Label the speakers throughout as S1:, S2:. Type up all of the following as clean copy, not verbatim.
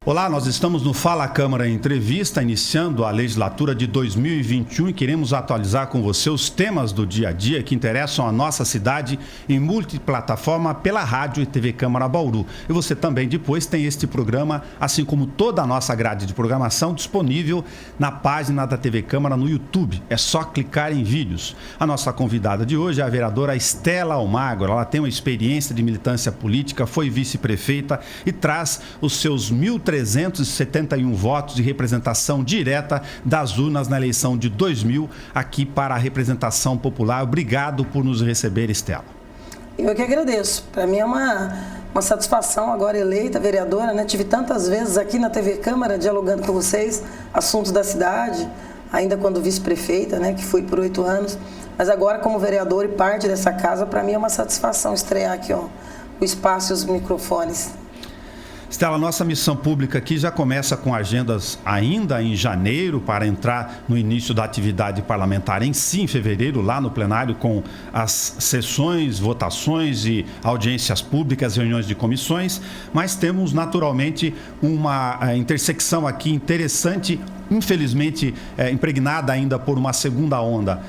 S1: Olá, nós estamos no Fala Câmara Entrevista, iniciando a legislatura de 2021 e queremos atualizar com você os temas do dia a dia que interessam a nossa cidade em multiplataforma pela rádio e TV Câmara Bauru. E você também depois tem este programa, assim como toda a nossa grade de programação, disponível na página da TV Câmara no YouTube. É só clicar em vídeos. A nossa convidada de hoje é a vereadora Estela Almagro. Ela tem uma experiência de militância política, foi vice-prefeita e traz os seus 1.371 votos de representação direta das urnas na eleição de 2000 aqui para a representação popular. Obrigado por nos receber, Estela.
S2: Eu que agradeço. Para mim é uma satisfação agora eleita vereadora, né? Tive tantas vezes aqui na TV Câmara dialogando com vocês, assuntos da cidade, ainda quando vice-prefeita, né? Que fui por 8 anos. Mas agora como vereadora e parte dessa casa, para mim é uma satisfação estrear aqui, ó, o espaço e os microfones.
S1: Estela, nossa missão pública aqui já começa com agendas ainda em janeiro para entrar no início da atividade parlamentar em si, em fevereiro, lá no plenário, com as sessões, votações e audiências públicas, reuniões de comissões, mas temos naturalmente uma intersecção aqui interessante, infelizmente impregnada ainda por uma segunda onda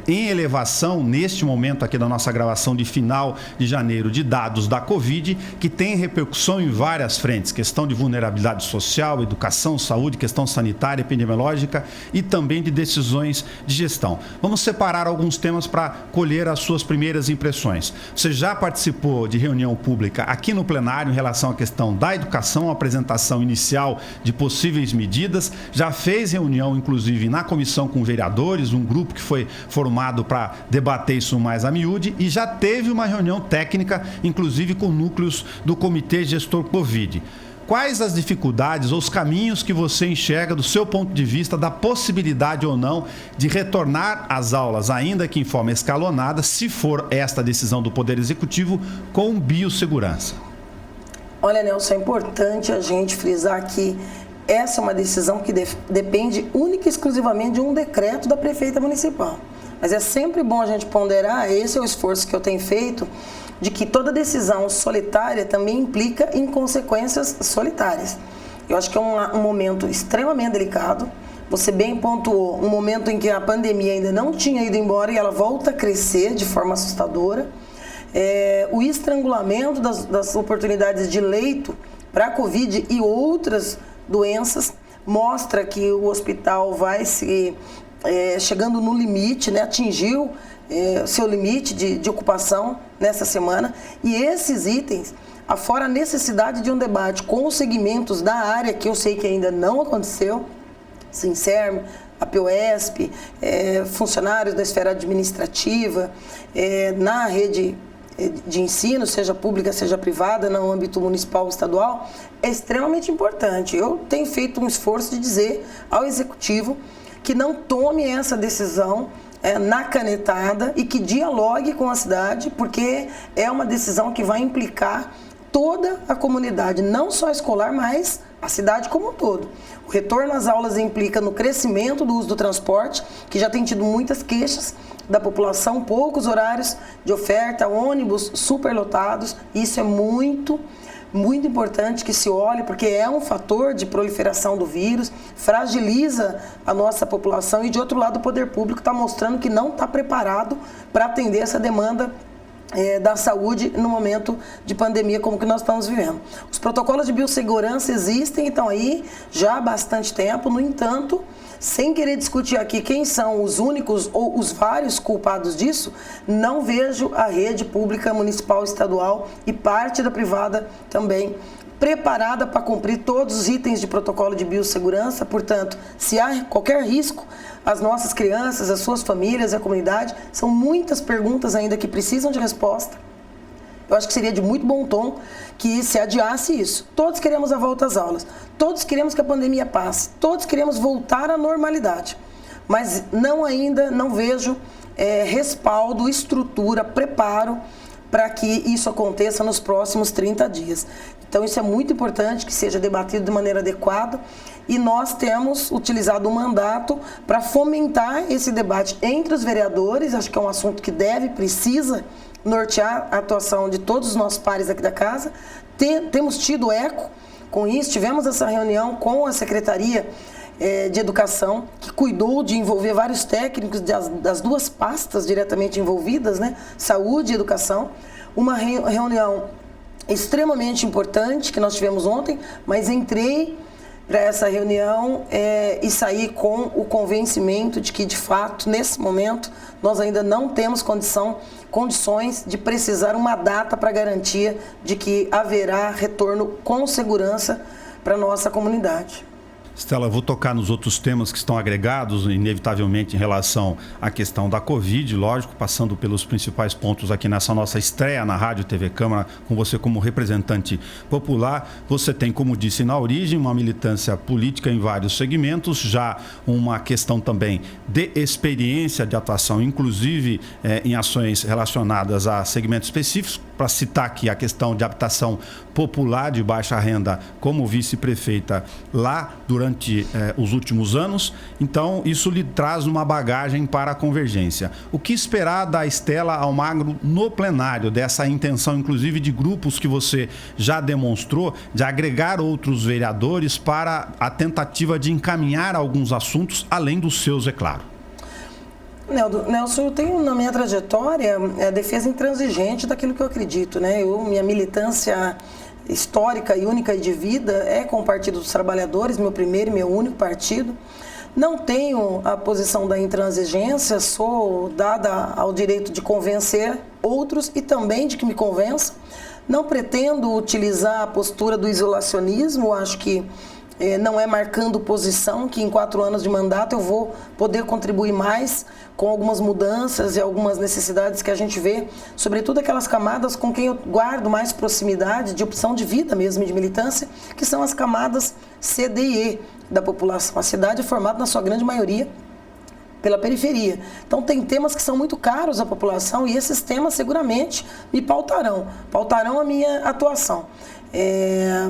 S1: em elevação neste momento aqui da nossa gravação de final de janeiro de dados da Covid, que tem repercussão em várias frentes, questão de vulnerabilidade social, educação, saúde, questão sanitária, epidemiológica e também de decisões de gestão. Vamos separar alguns temas para colher as suas primeiras impressões. Você já participou de reunião pública aqui no plenário em relação à questão da educação, a apresentação inicial de possíveis medidas, já fez reunião, inclusive, na comissão com vereadores, um grupo que foi formado para debater isso mais a miúde, e já teve uma reunião técnica, inclusive com núcleos do Comitê Gestor Covid. Quais as dificuldades ou os caminhos que você enxerga do seu ponto de vista da possibilidade ou não de retornar às aulas, ainda que em forma escalonada, se for esta a decisão do Poder Executivo, com biossegurança?
S2: Olha, Nelson, é importante a gente frisar que essa é uma decisão que depende única e exclusivamente de um decreto da prefeita municipal. Mas é sempre bom a gente ponderar, esse é o esforço que eu tenho feito, de que toda decisão solitária também implica em consequências solitárias. Eu acho que é um momento extremamente delicado. Você bem pontuou, um momento em que a pandemia ainda não tinha ido embora e ela volta a crescer de forma assustadora. O estrangulamento das oportunidades de leito para a Covid e outras doenças mostra que o hospital vai se chegando no limite, né? Atingiu seu limite de ocupação nessa semana, e esses itens, afora a necessidade de um debate com os segmentos da área, que eu sei que ainda não aconteceu, Sincerme, a POESP, funcionários da esfera administrativa, na rede de ensino, seja pública, seja privada, no âmbito municipal ou estadual, é extremamente importante. Eu tenho feito um esforço de dizer ao Executivo que não tome essa decisão na canetada e que dialogue com a cidade, porque é uma decisão que vai implicar toda a comunidade, não só escolar, mas a cidade como um todo. O retorno às aulas implica no crescimento do uso do transporte, que já tem tido muitas queixas da população, poucos horários de oferta, ônibus superlotados. Isso é muito importante que se olhe, porque é um fator de proliferação do vírus, fragiliza a nossa população, e de outro lado o poder público está mostrando que não está preparado para atender essa demanda da saúde no momento de pandemia como que nós estamos vivendo. Os protocolos de biossegurança existem, então aí já há bastante tempo. No entanto, sem querer discutir aqui quem são os únicos ou os vários culpados disso, não vejo a rede pública municipal, estadual e parte da privada também preparada para cumprir todos os itens de protocolo de biossegurança. Portanto, se há qualquer risco, as nossas crianças, as suas famílias, a comunidade, são muitas perguntas ainda que precisam de resposta. Eu acho que seria de muito bom tom que se adiasse isso. Todos queremos a volta às aulas, todos queremos que a pandemia passe, todos queremos voltar à normalidade, mas não vejo respaldo, estrutura, preparo para que isso aconteça nos próximos 30 dias. Então isso é muito importante que seja debatido de maneira adequada, e nós temos utilizado o mandato para fomentar esse debate entre os vereadores. Acho que é um assunto que precisa nortear a atuação de todos os nossos pares aqui da casa. Temos tido eco com isso. Tivemos essa reunião com a Secretaria de Educação, que cuidou de envolver vários técnicos das duas pastas diretamente envolvidas, né? Saúde e Educação. Uma reunião extremamente importante que nós tivemos ontem, mas entrei para essa reunião e saí com o convencimento de que, de fato, nesse momento, nós ainda não temos condições de precisar uma data para garantia de que haverá retorno com segurança para a nossa comunidade.
S1: Stella, vou tocar nos outros temas que estão agregados, inevitavelmente, em relação à questão da Covid, lógico, passando pelos principais pontos aqui nessa nossa estreia na Rádio TV Câmara, com você como representante popular. Você tem, como disse na origem, uma militância política em vários segmentos, já uma questão também de experiência de atuação, inclusive em ações relacionadas a segmentos específicos, para citar aqui a questão de habitação popular de baixa renda como vice-prefeita lá durante os últimos anos. Então, isso lhe traz uma bagagem para a convergência. O que esperar da Stella Almagro no plenário, dessa intenção, inclusive, de grupos que você já demonstrou, de agregar outros vereadores para a tentativa de encaminhar alguns assuntos, além dos seus, é claro?
S2: Nelson, eu tenho na minha trajetória a defesa intransigente daquilo que eu acredito, né? Minha militância histórica e única e de vida é com o Partido dos Trabalhadores, meu primeiro e meu único partido. Não tenho a posição da intransigência, sou dada ao direito de convencer outros e também de que me convençam. Não pretendo utilizar a postura do isolacionismo, acho que não é marcando posição que em 4 anos de mandato eu vou poder contribuir mais com algumas mudanças e algumas necessidades que a gente vê, sobretudo aquelas camadas com quem eu guardo mais proximidade, de opção de vida mesmo, de militância, que são as camadas C, D e E da população. A cidade é formada na sua grande maioria pela periferia. Então tem temas que são muito caros à população e esses temas seguramente me pautarão a minha atuação.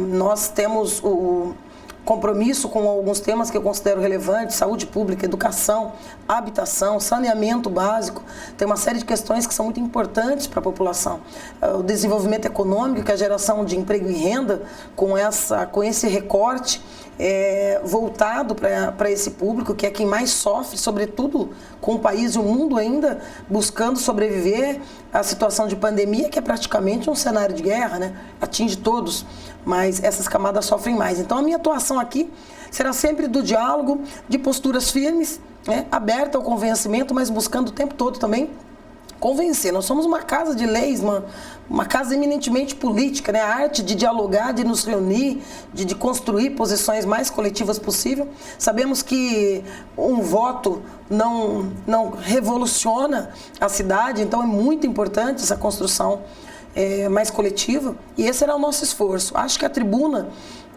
S2: Nós temos o compromisso com alguns temas que eu considero relevantes: saúde pública, educação, habitação, saneamento básico. Tem uma série de questões que são muito importantes para a população. O desenvolvimento econômico, que é a geração de emprego e renda, com esse recorte voltado para esse público, que é quem mais sofre, sobretudo com o país e o mundo ainda buscando sobreviver à situação de pandemia, que é praticamente um cenário de guerra, né? Atinge todos, mas essas camadas sofrem mais. Então a minha atuação aqui será sempre do diálogo, de posturas firmes, aberta ao convencimento, mas buscando o tempo todo também convencer. Nós somos uma casa de leis, uma casa eminentemente política, né? A arte de dialogar, de nos reunir, de construir posições mais coletivas possível. Sabemos que um voto não revoluciona a cidade, então é muito importante essa construção mais coletiva, e esse será o nosso esforço. Acho que a tribuna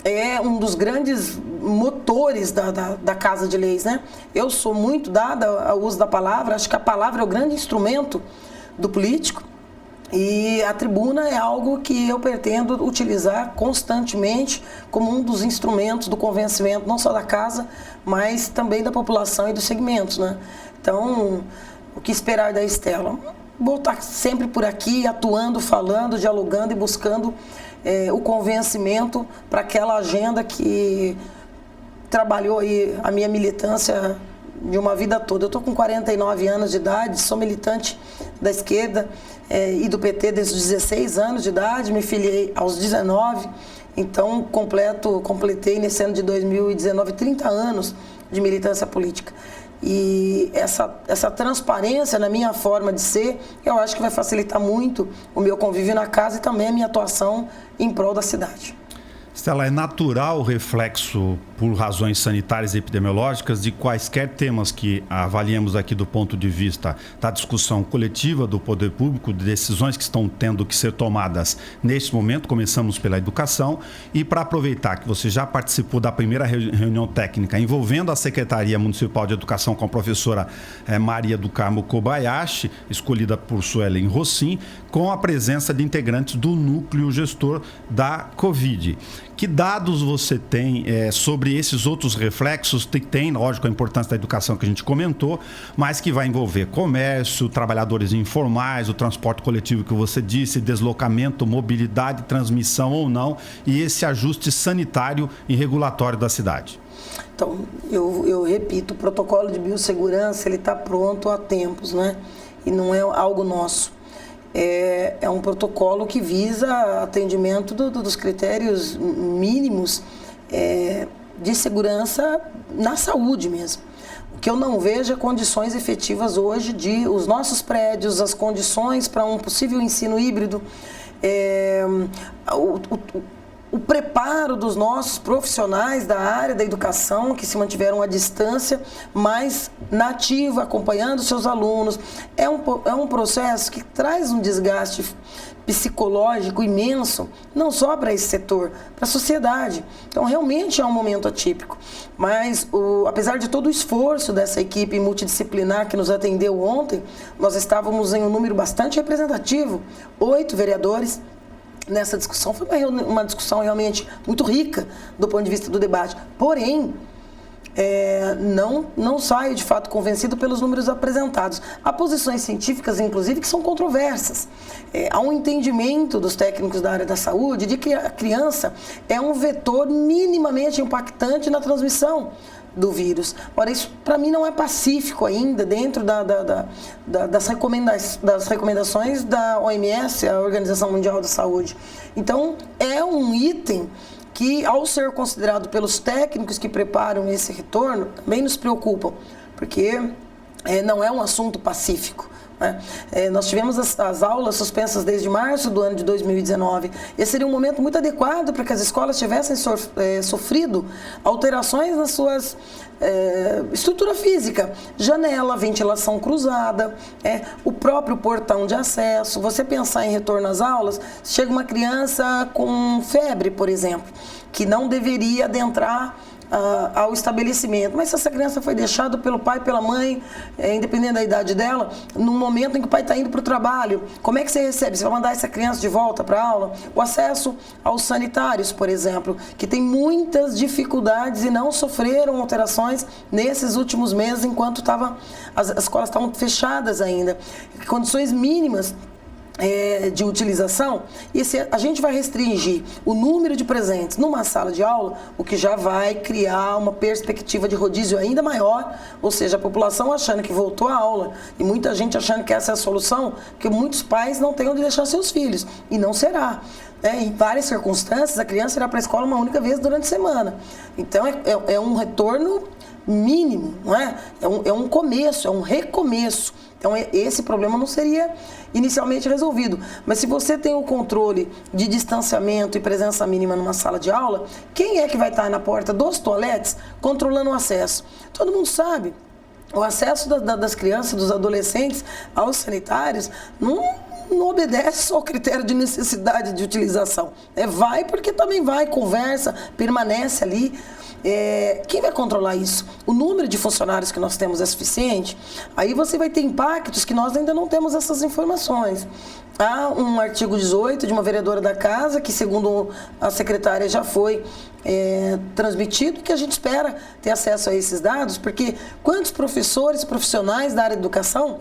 S2: é um dos grandes motores da Casa de Leis, né? Eu sou muito dada ao uso da palavra, acho que a palavra é o grande instrumento do político, e a tribuna é algo que eu pretendo utilizar constantemente como um dos instrumentos do convencimento, não só da casa, mas também da população e dos segmentos, né? Então, o que esperar da Stella? Vou estar sempre por aqui, atuando, falando, dialogando e buscando o convencimento para aquela agenda que trabalhou aí a minha militância de uma vida toda. Eu estou com 49 anos de idade, sou militante da esquerda e do PT desde os 16 anos de idade, me filiei aos 19, então completei nesse ano de 2019 30 anos de militância política. E essa transparência na minha forma de ser, eu acho que vai facilitar muito o meu convívio na casa e também a minha atuação em prol da cidade.
S1: Stella, é natural o reflexo por razões sanitárias e epidemiológicas de quaisquer temas que avaliemos aqui do ponto de vista da discussão coletiva do poder público, de decisões que estão tendo que ser tomadas neste momento. Começamos pela educação, e para aproveitar que você já participou da primeira reunião técnica envolvendo a Secretaria Municipal de Educação com a professora Maria do Carmo Kobayashi, escolhida por Suelen Rossim, com a presença de integrantes do núcleo gestor da Covid. Que dados você tem sobre esses outros reflexos? Tem, lógico, a importância da educação que a gente comentou, mas que vai envolver comércio, trabalhadores informais, o transporte coletivo que você disse, deslocamento, mobilidade, transmissão ou não, e esse ajuste sanitário e regulatório da cidade.
S2: Então, eu repito, o protocolo de biossegurança ele está pronto há tempos, né? E não é algo nosso. É um protocolo que visa atendimento dos critérios mínimos de segurança na saúde mesmo. O que eu não vejo é condições efetivas hoje de os nossos prédios, as condições para um possível ensino híbrido, o preparo dos nossos profissionais da área da educação que se mantiveram à distância, mas nativa, acompanhando seus alunos. É um processo que traz um desgaste psicológico imenso, não só para esse setor, para a sociedade. Então, realmente é um momento atípico. Mas, apesar de todo o esforço dessa equipe multidisciplinar que nos atendeu ontem, nós estávamos em um número bastante representativo, 8 vereadores, nessa discussão. Foi uma discussão realmente muito rica do ponto de vista do debate. Porém, não saio de fato convencido pelos números apresentados. Há posições científicas, inclusive, que são controversas. Há um entendimento dos técnicos da área da saúde de que a criança é um vetor minimamente impactante na transmissão do vírus. Ora, isso para mim não é pacífico ainda dentro das recomendações da OMS, a Organização Mundial da Saúde. Então, é um item que, ao ser considerado pelos técnicos que preparam esse retorno, também nos preocupam, porque não é um assunto pacífico. Nós tivemos as aulas suspensas desde março do ano de 2019. Esse seria um momento muito adequado para que as escolas tivessem sofrido alterações nas suas estrutura física, janela, ventilação cruzada, o próprio portão de acesso. Você pensar em retorno às aulas, chega uma criança com febre, por exemplo, que não deveria adentrar ao estabelecimento, mas se essa criança foi deixada pelo pai, pela mãe, independente da idade dela, no momento em que o pai está indo para o trabalho, como é que você recebe? Você vai mandar essa criança de volta para a aula? O acesso aos sanitários, por exemplo, que tem muitas dificuldades e não sofreram alterações nesses últimos meses, enquanto as escolas estavam fechadas ainda. Condições mínimas de utilização, e se a gente vai restringir o número de presentes numa sala de aula, o que já vai criar uma perspectiva de rodízio ainda maior, ou seja, a população achando que voltou à aula e muita gente achando que essa é a solução, porque muitos pais não têm onde deixar seus filhos, e não será. Em várias circunstâncias, a criança irá para a escola uma única vez durante a semana. Então, é um retorno mínimo, não é? É um começo, é um recomeço. Então, esse problema não seria inicialmente resolvido. Mas se você tem o controle de distanciamento e presença mínima numa sala de aula, quem é que vai estar na porta dos toaletes controlando o acesso? Todo mundo sabe. O acesso das crianças, dos adolescentes aos sanitários não obedece só ao critério de necessidade de utilização. Vai porque também vai, conversa, permanece ali. Quem vai controlar isso? O número de funcionários que nós temos é suficiente? Aí você vai ter impactos que nós ainda não temos essas informações. Há um artigo 18 de uma vereadora da casa, que segundo a secretária já foi transmitido, que a gente espera ter acesso a esses dados, porque quantos professores e profissionais da área de educação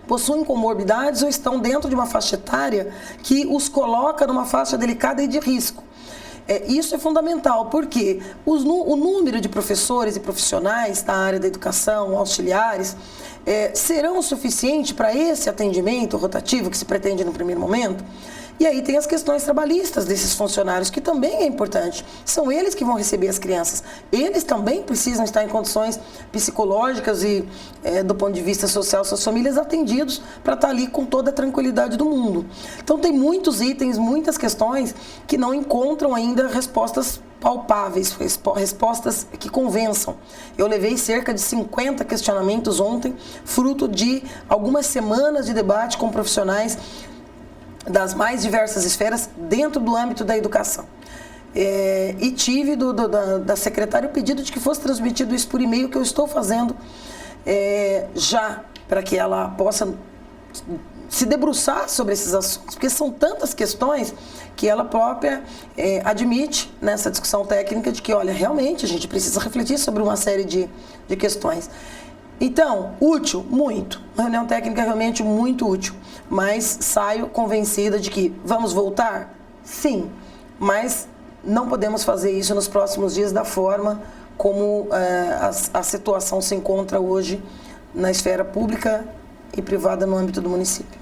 S2: possuem comorbidades ou estão dentro de uma faixa etária que os coloca numa faixa delicada e de risco? Isso é fundamental, porque o número de professores e profissionais da área da educação, auxiliares, serão suficientes para esse atendimento rotativo que se pretende no primeiro momento? E aí tem as questões trabalhistas desses funcionários, que também é importante. São eles que vão receber as crianças. Eles também precisam estar em condições psicológicas e, do ponto de vista social, suas famílias atendidos para estar ali com toda a tranquilidade do mundo. Então tem muitos itens, muitas questões que não encontram ainda respostas palpáveis, respostas que convençam. Eu levei cerca de 50 questionamentos ontem, fruto de algumas semanas de debate com profissionais das mais diversas esferas dentro do âmbito da educação. E tive da secretária o pedido de que fosse transmitido isso por e-mail, que eu estou fazendo já, para que ela possa se debruçar sobre esses assuntos, porque são tantas questões que ela própria admite nessa discussão técnica de que, olha, realmente a gente precisa refletir sobre uma série de questões. Então, útil? Muito. Uma reunião técnica realmente muito útil, mas saio convencida de que vamos voltar? Sim, mas não podemos fazer isso nos próximos dias da forma como a situação se encontra hoje na esfera pública e privada no âmbito do município.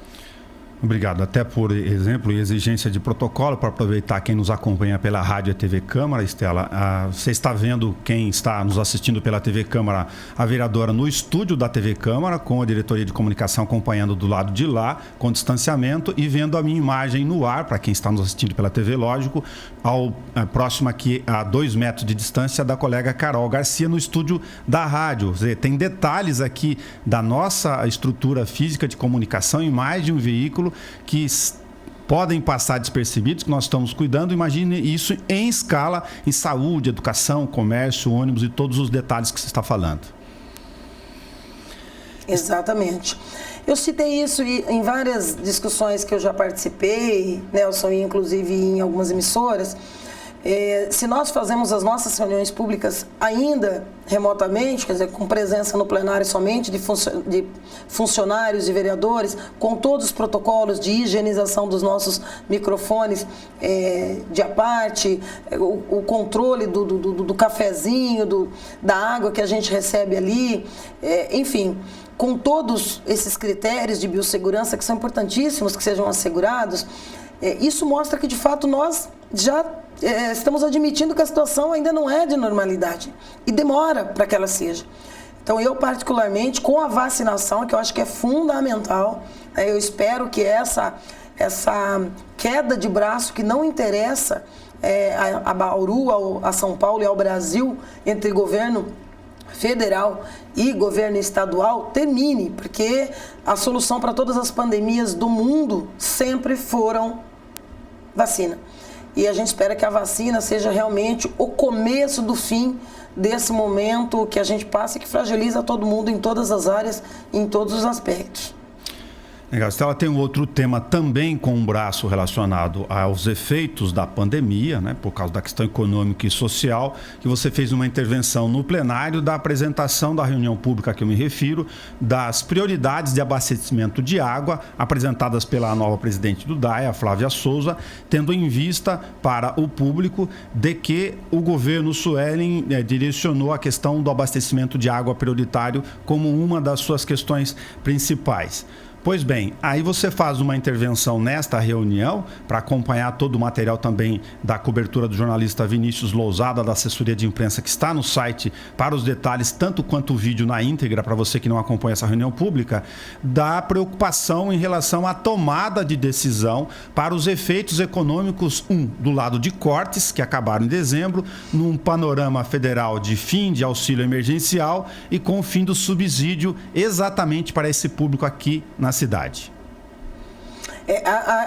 S1: Obrigado. Até por exemplo e exigência de protocolo, para aproveitar quem nos acompanha pela rádio e TV Câmara, Estela, você está vendo quem está nos assistindo pela TV Câmara, a vereadora no estúdio da TV Câmara, com a diretoria de comunicação acompanhando do lado de lá, com distanciamento, e vendo a minha imagem no ar, para quem está nos assistindo pela TV, lógico, próximo aqui a 2 metros de distância da colega Carol Garcia no estúdio da rádio. Tem detalhes aqui da nossa estrutura física de comunicação em mais de um veículo que podem passar despercebidos, que nós estamos cuidando. Imagine isso em escala, em saúde, educação, comércio, ônibus e todos os detalhes que você está falando.
S2: Exatamente. Eu citei isso em várias discussões que eu já participei, Nelson, inclusive em algumas emissoras. Se nós fazemos as nossas reuniões públicas ainda remotamente, quer dizer, com presença no plenário somente de funcionários e vereadores, com todos os protocolos de higienização dos nossos microfones de à parte, o controle do cafezinho, da água que a gente recebe ali, enfim, com todos esses critérios de biossegurança que são importantíssimos que sejam assegurados, isso mostra que, de fato, nós já estamos admitindo que a situação ainda não é de normalidade e demora para que ela seja. Então, eu particularmente, com a vacinação, que eu acho que é fundamental, eu espero que essa queda de braço que não interessa a Bauru, a São Paulo e ao Brasil, entre governo federal e governo estadual, termine, porque a solução para todas as pandemias do mundo sempre foram vacina. E a gente espera que a vacina seja realmente o começo do fim desse momento que a gente passa e que fragiliza todo mundo em todas as áreas, em todos os aspectos.
S1: Legal. Estela, tem um outro tema também com um braço relacionado aos efeitos da pandemia, né, por causa da questão econômica e social, que você fez uma intervenção no plenário da apresentação da reunião pública a que eu me refiro, das prioridades de abastecimento de água apresentadas pela nova presidente do DAE, a Flávia Souza, tendo em vista para o público de que o governo Suelen direcionou a questão do abastecimento de água prioritário como uma das suas questões principais. Pois bem, aí você faz uma intervenção nesta reunião para acompanhar todo o material também da cobertura do jornalista Vinícius Lousada, da assessoria de imprensa, que está no site para os detalhes, tanto quanto o vídeo na íntegra, para você que não acompanha essa reunião pública, da preocupação em relação à tomada de decisão para os efeitos econômicos, do lado de cortes, que acabaram em dezembro, num panorama federal de fim de auxílio emergencial e com o fim do subsídio exatamente para esse público aqui na cidade.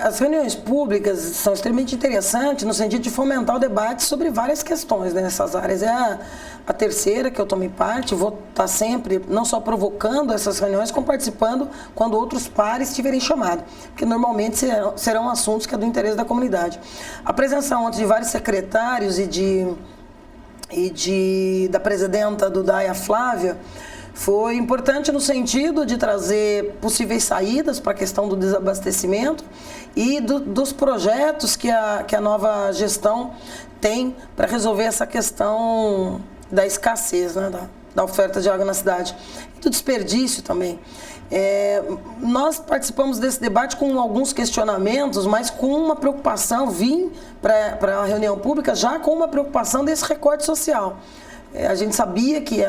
S2: As reuniões públicas são extremamente interessantes no sentido de fomentar o debate sobre várias questões nessas áreas. É a terceira que eu tomei parte, vou estar sempre não só provocando essas reuniões, como participando quando outros pares estiverem chamados, porque normalmente serão assuntos que é do interesse da comunidade. A presença ontem de vários secretários da presidenta do DAE, a Flávia, foi importante no sentido de trazer possíveis saídas para a questão do desabastecimento e dos projetos que a nova gestão tem para resolver essa questão da escassez, né, da oferta de água na cidade. E do desperdício também. Nós participamos desse debate com alguns questionamentos, mas com uma preocupação, vim para a reunião pública já com uma preocupação desse recorte social. A gente sabia que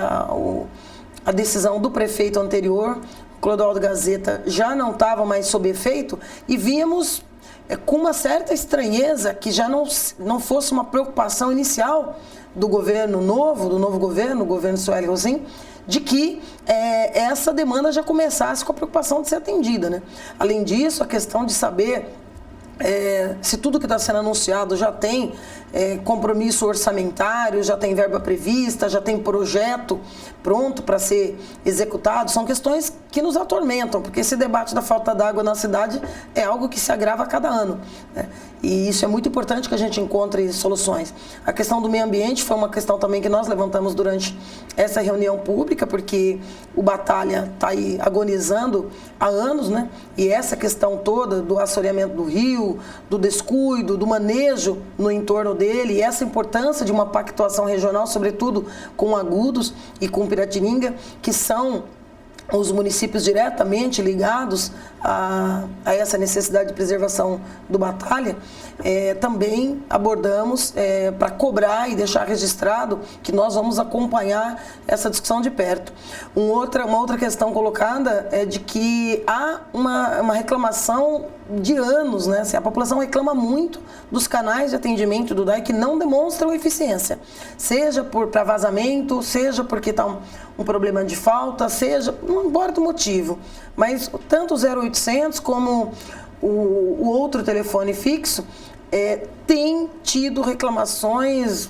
S2: a decisão do prefeito anterior, Clodoaldo Gazeta, já não estava mais sob efeito e víamos com uma certa estranheza que já não fosse uma preocupação inicial do novo governo, o governo Sueli Rosim, de que essa demanda já começasse com a preocupação de ser atendida, né? Além disso, a questão de saber se tudo que está sendo anunciado já tem compromisso orçamentário, já tem verba prevista, já tem projeto pronto para ser executado, são questões que nos atormentam, porque esse debate da falta d'água na cidade é algo que se agrava a cada ano, né? E isso é muito importante que a gente encontre soluções. A questão do meio ambiente foi uma questão também que nós levantamos durante essa reunião pública, porque o Batalha está aí agonizando há anos, né? E essa questão toda do assoreamento do rio, do descuido, do manejo no entorno dele, e essa importância de uma pactuação regional, sobretudo com Agudos e com Piratininga, que são os municípios diretamente ligados a essa necessidade de preservação do Batalha, também abordamos para cobrar e deixar registrado que nós vamos acompanhar essa discussão de perto. Uma outra questão colocada é de que há uma reclamação de anos, né? Assim, a população reclama muito dos canais de atendimento do DAI que não demonstram eficiência, seja para vazamento, seja porque está um problema de falta, seja, não importa o motivo, mas tanto o 0800 como o outro telefone fixo tem tido reclamações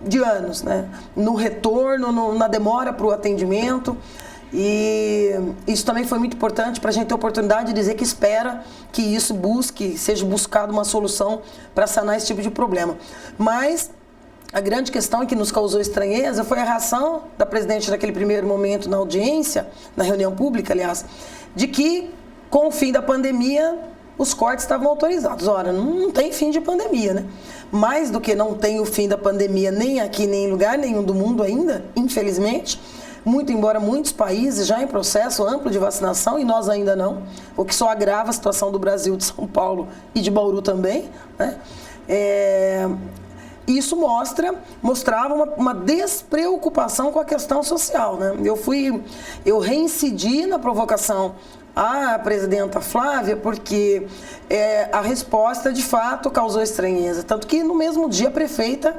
S2: de anos, né? No retorno, na demora para o atendimento. E isso também foi muito importante para a gente ter a oportunidade de dizer que espera que isso seja buscado uma solução para sanar esse tipo de problema. Mas a grande questão que nos causou estranheza foi a reação da presidente naquele primeiro momento na audiência, na reunião pública, aliás, de que com o fim da pandemia os cortes estavam autorizados. Ora, não tem fim de pandemia, né? Mais do que não tem o fim da pandemia nem aqui, nem em lugar nenhum do mundo ainda, infelizmente, muito embora muitos países já em processo amplo de vacinação e nós ainda não, o que só agrava a situação do Brasil, de São Paulo e de Bauru também, né? Isso mostrava uma despreocupação com a questão social, né? Eu reincidi na provocação à presidenta Flávia porque a resposta de fato causou estranheza, tanto que no mesmo dia a prefeita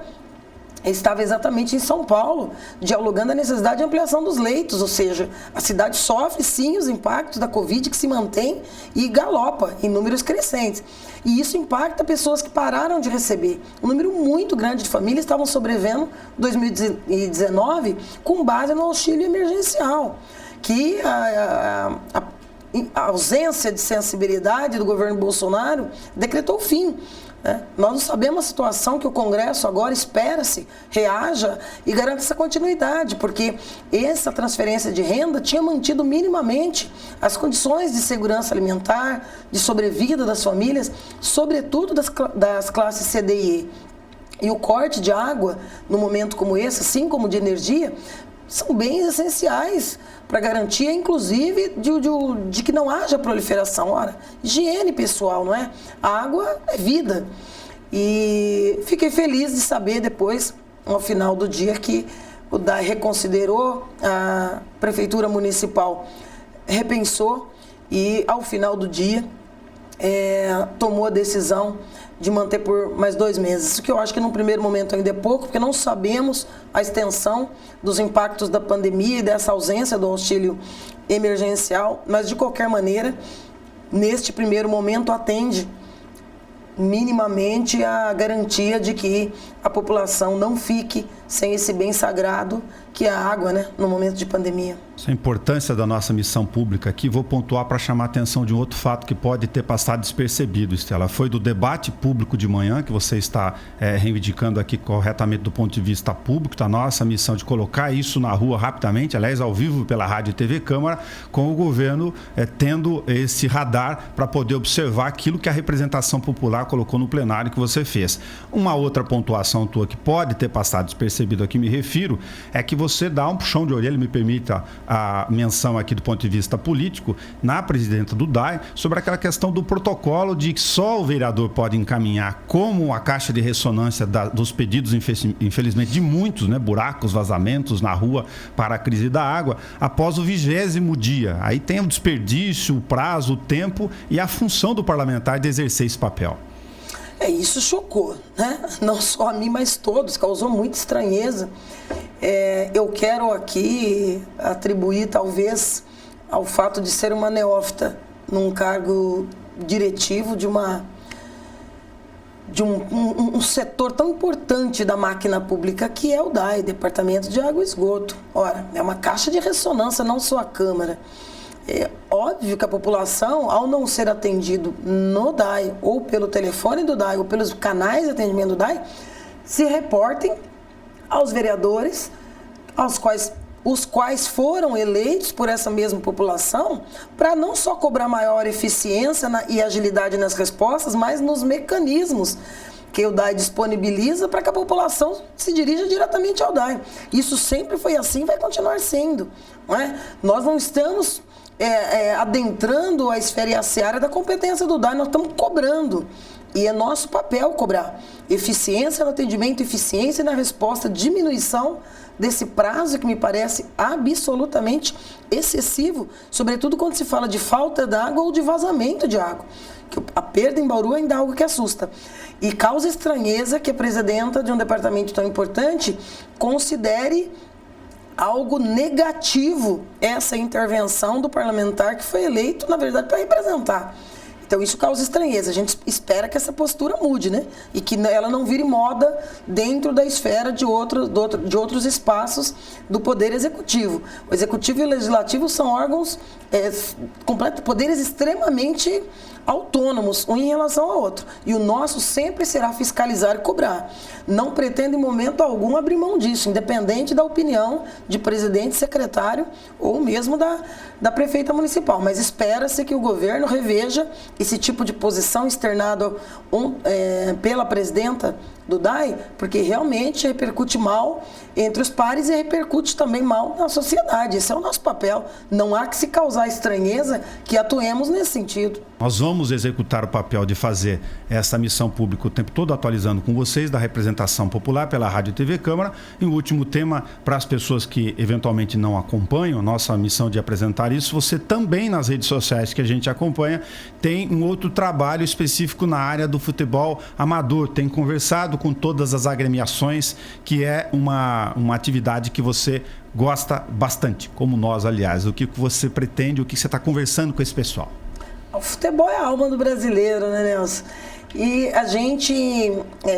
S2: estava exatamente em São Paulo, dialogando a necessidade de ampliação dos leitos, ou seja, a cidade sofre sim os impactos da Covid que se mantém e galopa em números crescentes. E isso impacta pessoas que pararam de receber. Um número muito grande de famílias estavam sobrevivendo em 2019 com base no auxílio emergencial, que a ausência de sensibilidade do governo Bolsonaro decretou o fim. Nós não sabemos a situação que o Congresso agora espera-se reaja e garanta essa continuidade, porque essa transferência de renda tinha mantido minimamente as condições de segurança alimentar, de sobrevida das famílias, sobretudo das classes C, D e E. E o corte de água, num momento como esse, assim como de energia, são bens essenciais para garantia, inclusive, de que não haja proliferação. Ora, higiene pessoal, não é? A água é vida. E fiquei feliz de saber depois, ao final do dia, que o DAI reconsiderou, a Prefeitura Municipal repensou e, ao final do dia, tomou a decisão de manter por mais 2 meses. Isso que eu acho que num primeiro momento ainda é pouco, porque não sabemos a extensão dos impactos da pandemia e dessa ausência do auxílio emergencial, mas de qualquer maneira, neste primeiro momento atende minimamente a garantia de que a população não fique sem esse bem sagrado que é a água, né, no momento de pandemia.
S1: Essa é a importância da nossa missão pública aqui. Vou pontuar para chamar a atenção de um outro fato que pode ter passado despercebido, Estela. Foi do debate público de manhã, que você está reivindicando aqui corretamente do ponto de vista público, da nossa missão de colocar isso na rua rapidamente, aliás, ao vivo pela Rádio e TV Câmara, com o governo tendo esse radar para poder observar aquilo que a representação popular colocou no plenário que você fez. Uma outra pontuação tua que pode ter passado despercebido aqui, me refiro, é que você dá um puxão de orelha, me permita a menção aqui do ponto de vista político, na presidenta do DAI, sobre aquela questão do protocolo de que só o vereador pode encaminhar como a caixa de ressonância dos pedidos, infelizmente, de muitos, né, buracos, vazamentos na rua para a crise da água, após o 20º dia. Aí tem o desperdício, o prazo, o tempo e a função do parlamentar de exercer esse papel.
S2: Isso chocou, né? Não só a mim, mas todos, causou muita estranheza. Eu quero aqui atribuir, talvez, ao fato de ser uma neófita num cargo diretivo de uma um setor tão importante da máquina pública que é o DAE, Departamento de Água e Esgoto. Ora, é uma caixa de ressonância, não só a Câmara. É óbvio que a população, ao não ser atendido no DAE, ou pelo telefone do DAE, ou pelos canais de atendimento do DAE, se reportem aos vereadores, os quais foram eleitos por essa mesma população, para não só cobrar maior eficiência e agilidade nas respostas, mas nos mecanismos que o DAE disponibiliza para que a população se dirija diretamente ao DAE. Isso sempre foi assim e vai continuar sendo. Não é? Nós não estamos adentrando a esfera e a seara da competência do DAE, nós estamos cobrando. E é nosso papel cobrar eficiência no atendimento, eficiência na resposta, diminuição desse prazo que me parece absolutamente excessivo, sobretudo quando se fala de falta d'água ou de vazamento de água. Que a perda em Bauru ainda é algo que assusta. E causa estranheza que a presidenta de um departamento tão importante considere algo negativo essa intervenção do parlamentar que foi eleito, na verdade, para representar. Então isso causa estranheza. A gente espera que essa postura mude, né? E que ela não vire moda dentro da esfera de outros espaços do Poder Executivo. O Executivo e o Legislativo são órgãos, poderes extremamente autônomos, um em relação ao outro. E o nosso sempre será fiscalizar e cobrar. Não pretendo em momento algum abrir mão disso, independente da opinião de presidente, secretário ou mesmo da prefeita municipal. Mas espera-se que o governo reveja esse tipo de posição externada pela presidenta do DAE, porque realmente repercute mal entre os pares e repercute também mal na sociedade. Esse é o nosso papel. Não há que se causar estranheza que atuemos nesse sentido.
S1: Nós vamos executar o papel de fazer essa missão pública o tempo todo atualizando com vocês da representação popular pela Rádio e TV Câmara. E o último tema, para as pessoas que eventualmente não acompanham a nossa missão de apresentar isso, você também nas redes sociais que a gente acompanha tem um outro trabalho específico na área do futebol amador. Tem conversado com todas as agremiações, que é uma atividade que você gosta bastante, como nós, aliás. O que você pretende, o que você está conversando com esse pessoal?
S2: O futebol é a alma do brasileiro, né, Nelson? E a gente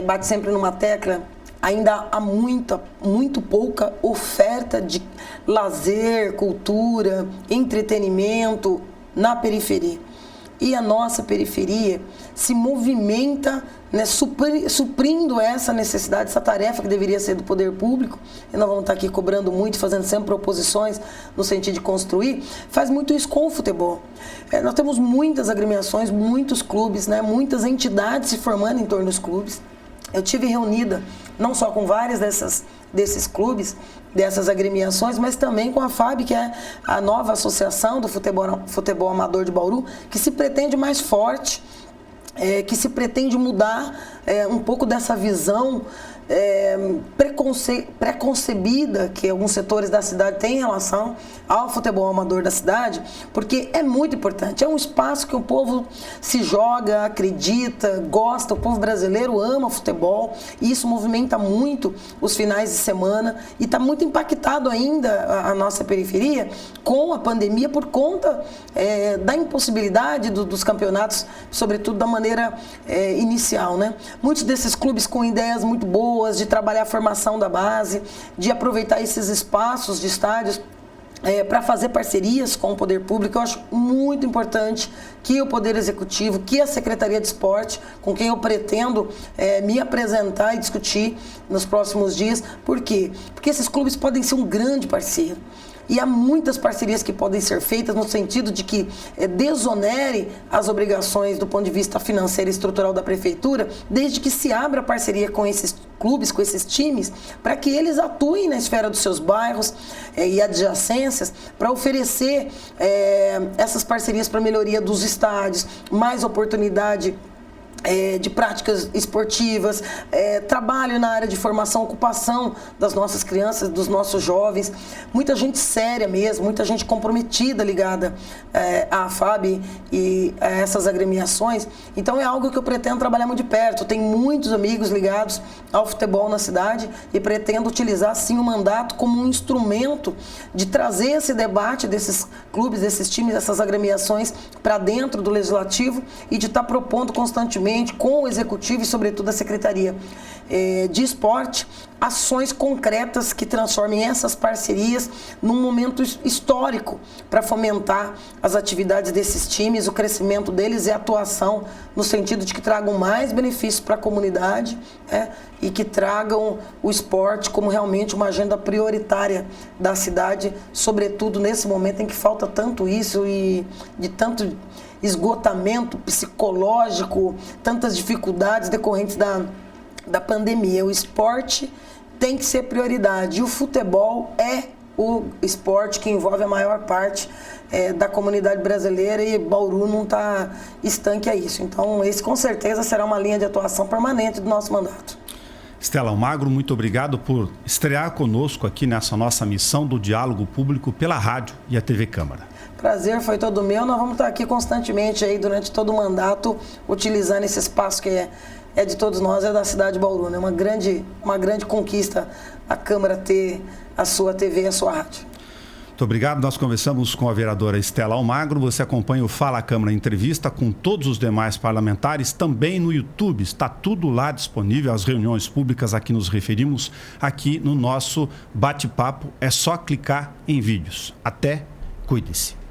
S2: bate sempre numa tecla, ainda há muito pouca oferta de lazer, cultura, entretenimento na periferia. E a nossa periferia se movimenta, né, suprindo essa necessidade, essa tarefa que deveria ser do poder público, e nós vamos estar aqui cobrando muito, fazendo sempre proposições no sentido de construir, faz muito isso com o futebol. Nós temos muitas agremiações, muitos clubes, né, muitas entidades se formando em torno dos clubes. Eu tive reunida não só com várias desses clubes, dessas agremiações, mas também com a FAB, que é a nova associação do futebol amador de Bauru, que se pretende mais forte, que se pretende mudar um pouco dessa visão preconcebida que alguns setores da cidade têm em relação ao futebol amador da cidade, porque é muito importante. É um espaço que o povo se joga, acredita, gosta, o povo brasileiro ama futebol e isso movimenta muito os finais de semana e está muito impactado ainda a nossa periferia com a pandemia por conta da impossibilidade dos campeonatos, sobretudo da maneira inicial, né? Muitos desses clubes com ideias muito boas, de trabalhar a formação da base, de aproveitar esses espaços de estádios para fazer parcerias com o poder público. Eu acho muito importante que o Poder Executivo, que a Secretaria de Esporte, com quem eu pretendo me apresentar e discutir nos próximos dias. Por quê? Porque esses clubes podem ser um grande parceiro. E há muitas parcerias que podem ser feitas no sentido de que desonere as obrigações do ponto de vista financeiro e estrutural da prefeitura, desde que se abra parceria com esses clubes, com esses times, para que eles atuem na esfera dos seus bairros e adjacências, para oferecer essas parcerias para melhoria dos estádios, mais oportunidade de práticas esportivas, trabalho na área de formação, ocupação das nossas crianças, dos nossos jovens, muita gente séria mesmo, muita gente comprometida ligada à FAB e a essas agremiações. Então é algo que eu pretendo trabalhar muito de perto. Eu tenho muitos amigos ligados ao futebol na cidade e pretendo utilizar sim o mandato como um instrumento de trazer esse debate desses clubes, desses times, dessas agremiações para dentro do Legislativo e de estar propondo constantemente gente, com o Executivo e, sobretudo, a Secretaria de Esporte, ações concretas que transformem essas parcerias num momento histórico para fomentar as atividades desses times, o crescimento deles e a atuação no sentido de que tragam mais benefícios para a comunidade, e que tragam o esporte como realmente uma agenda prioritária da cidade, sobretudo nesse momento em que falta tanto isso e de tanto esgotamento psicológico, tantas dificuldades decorrentes da pandemia. O esporte tem que ser prioridade e o futebol é o esporte que envolve a maior parte da comunidade brasileira e Bauru não está estanque a isso. Então, esse com certeza será uma linha de atuação permanente do nosso mandato.
S1: Estela Almagro, muito obrigado por estrear conosco aqui nessa nossa missão do diálogo público pela rádio e a TV Câmara.
S2: Prazer, foi todo meu. Nós vamos estar aqui constantemente aí durante todo o mandato, utilizando esse espaço que é de todos nós, é da cidade de Bauru. É uma grande conquista a Câmara ter a sua TV e a sua rádio.
S1: Muito obrigado. Nós conversamos com a vereadora Estela Almagro. Você acompanha o Fala Câmara Entrevista com todos os demais parlamentares também no YouTube. Está tudo lá disponível, as reuniões públicas a que nos referimos aqui no nosso bate-papo. É só clicar em vídeos. Até, cuide-se.